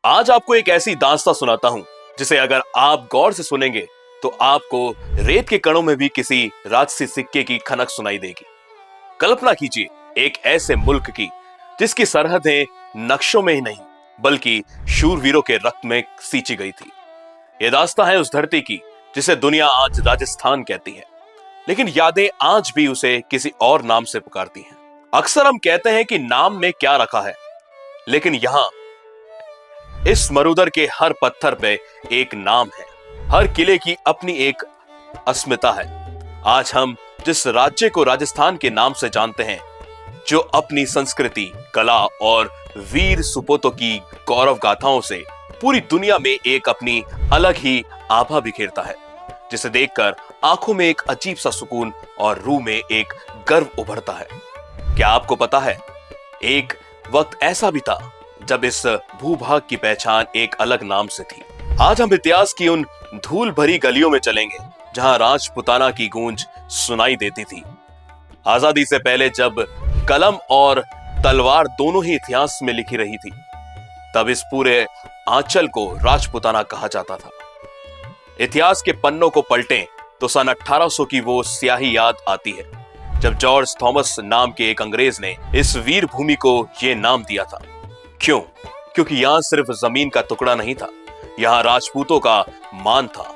आज आपको एक ऐसी दास्तां सुनाता हूं जिसे अगर आप गौर से सुनेंगे तो आपको रेत के कणों में भी किसी राजसी सिक्के की खनक सुनाई देगी। कल्पना कीजिए एक ऐसे मुल्क की जिसकी सरहदें नक्शों में ही नहीं बल्कि शूरवीरों के रक्त में सींची गई थी। यह दास्तां है उस धरती की जिसे दुनिया आज राजस्थान कहती है, लेकिन यादें आज भी उसे किसी और नाम से पुकारती हैं। अक्सर हम कहते हैं कि नाम में क्या रखा है, लेकिन यहां इस मरुदर के हर पत्थर पे एक नाम है, हर किले की अपनी एक अस्मिता है। आज हम जिस राज्य को राजस्थान के नाम से जानते हैं, जो अपनी संस्कृति, कला और वीर सुपूतों की गौरव गाथाओं से पूरी दुनिया में एक अपनी अलग ही आभा बिखेरता है, जिसे देखकर आंखों में एक अजीब सा सुकून और रूह में एक गर्व उभरता है। क्या आपको पता है, एक वक्त ऐसा भी था जब इस भूभाग की पहचान एक अलग नाम से थी। आज हम इतिहास की उन धूल भरी गलियों में चलेंगे जहां राजपुताना की गूंज सुनाई देती थी। आजादी से पहले जब कलम और तलवार दोनों ही इतिहास में लिखी रही थी, तब इस पूरे आंचल को राजपुताना कहा जाता था। इतिहास के पन्नों को पलटें तो सन 1800 की वो स्याही याद आती है जब जॉर्ज थॉमस नाम के एक अंग्रेज ने इस वीर भूमि को ये नाम दिया था। क्यों? क्योंकि यहां सिर्फ जमीन का टुकड़ा नहीं था, यहां राजपूतों का मान था।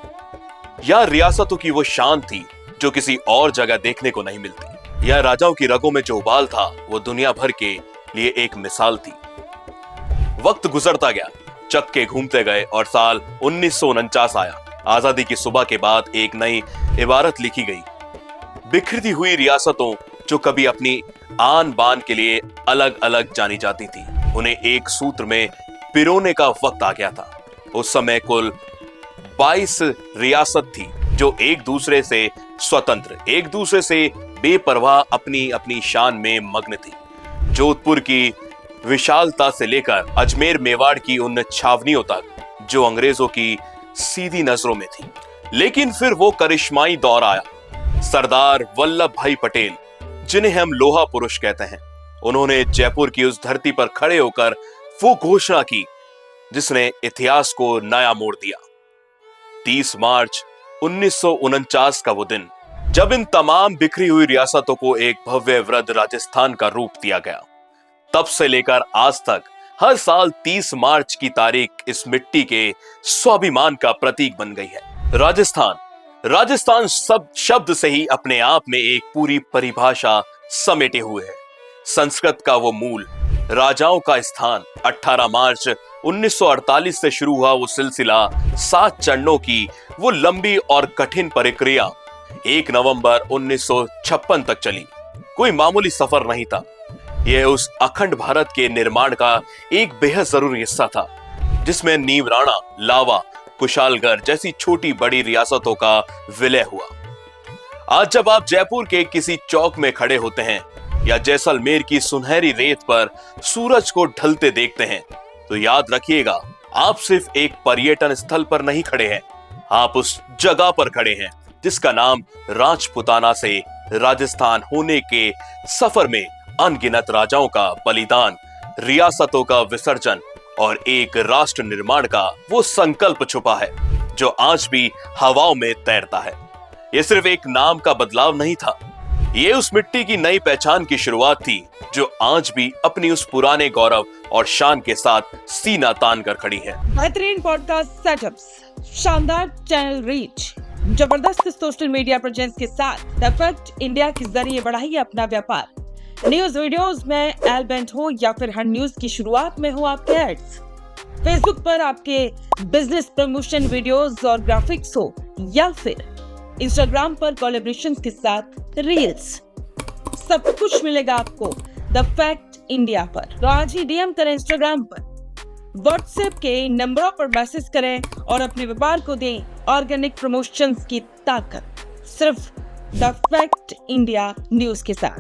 यहां रियासतों की वो शान थी जो किसी और जगह देखने को नहीं मिलती। यह राजाओं की रगों में जो उबाल था वो दुनिया भर के लिए एक मिसाल थी। वक्त गुजरता गया, चक्के घूमते गए और साल 1949 आया। आजादी की सुबह के बाद एक नई इबारत लिखी गई। बिखरती हुई रियासतों जो कभी अपनी आन बान के लिए अलग अलग जानी जाती थी, उन्हें एक सूत्र में पिरोने का वक्त आ गया था। उस समय कुल 22 रियासत थी जो एक दूसरे से स्वतंत्र, एक दूसरे से बेपरवाह अपनी अपनी शान में मग्न थी। जोधपुर की विशालता से लेकर अजमेर मेवाड़ की उन छावनियों तक जो अंग्रेजों की सीधी नजरों में थी। लेकिन फिर वो करिश्माई दौर आया। सरदार वल्लभ भाई पटेल, जिन्हें हम लोहा पुरुष कहते हैं, उन्होंने जयपुर की उस धरती पर खड़े होकर वो घोषणा की जिसने इतिहास को नया मोड़ दिया। 30 मार्च 1949 का वो दिन जब इन तमाम बिखरी हुई रियासतों को एक भव्य वृद्ध राजस्थान का रूप दिया गया। तब से लेकर आज तक हर साल 30 मार्च की तारीख इस मिट्टी के स्वाभिमान का प्रतीक बन गई है। राजस्थान सब शब्द से ही अपने आप में एक पूरी परिभाषा समेटे हुए है। संस्कृत का वो मूल, राजाओं का स्थान, 18 मार्च 1948 से शुरू हुआ वो सिलसिला, 7 चरणों की वो लंबी और कठिन प्रक्रिया 1 नवंबर 1956 तक चली। कोई मामूली सफर नहीं था। यह उस अखंड भारत के निर्माण का एक बेहद जरूरी हिस्सा था, जिसमें नींव राणा, लावा, कुशालगढ़ जैसी छोटी बड़ी रियासतों का विलय हुआ। आज जब आप जयपुर के किसी चौक में खड़े होते हैं या जैसलमेर की सुनहरी रेत पर सूरज को ढलते देखते हैं, तो याद रखिएगा, आप सिर्फ एक पर्यटन स्थल पर नहीं खड़े हैं, आप उस जगह पर खड़े हैं जिसका नाम राजपुताना से राजस्थान होने के सफर में अनगिनत राजाओं का बलिदान, रियासतों का विसर्जन और एक राष्ट्र निर्माण का वो संकल्प छुपा है जो आज भी हवाओं में तैरता है। ये सिर्फ एक नाम का बदलाव नहीं था, ये उस मिट्टी की नई पहचान की शुरुआत थी जो आज भी अपनी उस पुराने गौरव और शान के साथ सीना तान कर खड़ी है। बेहतरीन पॉडकास्ट सेटअप्स, शानदार चैनल रीच, जबरदस्त सोशल मीडिया प्रेजेंस के साथ द फैक्ट इंडिया के जरिए बढ़ाइए अपना व्यापार। न्यूज वीडियोस में एलबेंट हो या फिर हर न्यूज की शुरुआत में हो आपके एड्स। फेसबुक पर आपके बिजनेस प्रमोशन वीडियोस और ग्राफिक्स हो या फिर इंस्टाग्राम पर कोलैबोरेशंस के साथ रील्स, सब कुछ मिलेगा आपको द फैक्ट इंडिया पर। तो आज ही डीएम करें इंस्टाग्राम पर, व्हाट्सएप के नंबरों पर मैसेज करें और अपने व्यापार को दें ऑर्गेनिक प्रमोशंस की ताकत, सिर्फ द फैक्ट इंडिया न्यूज के साथ।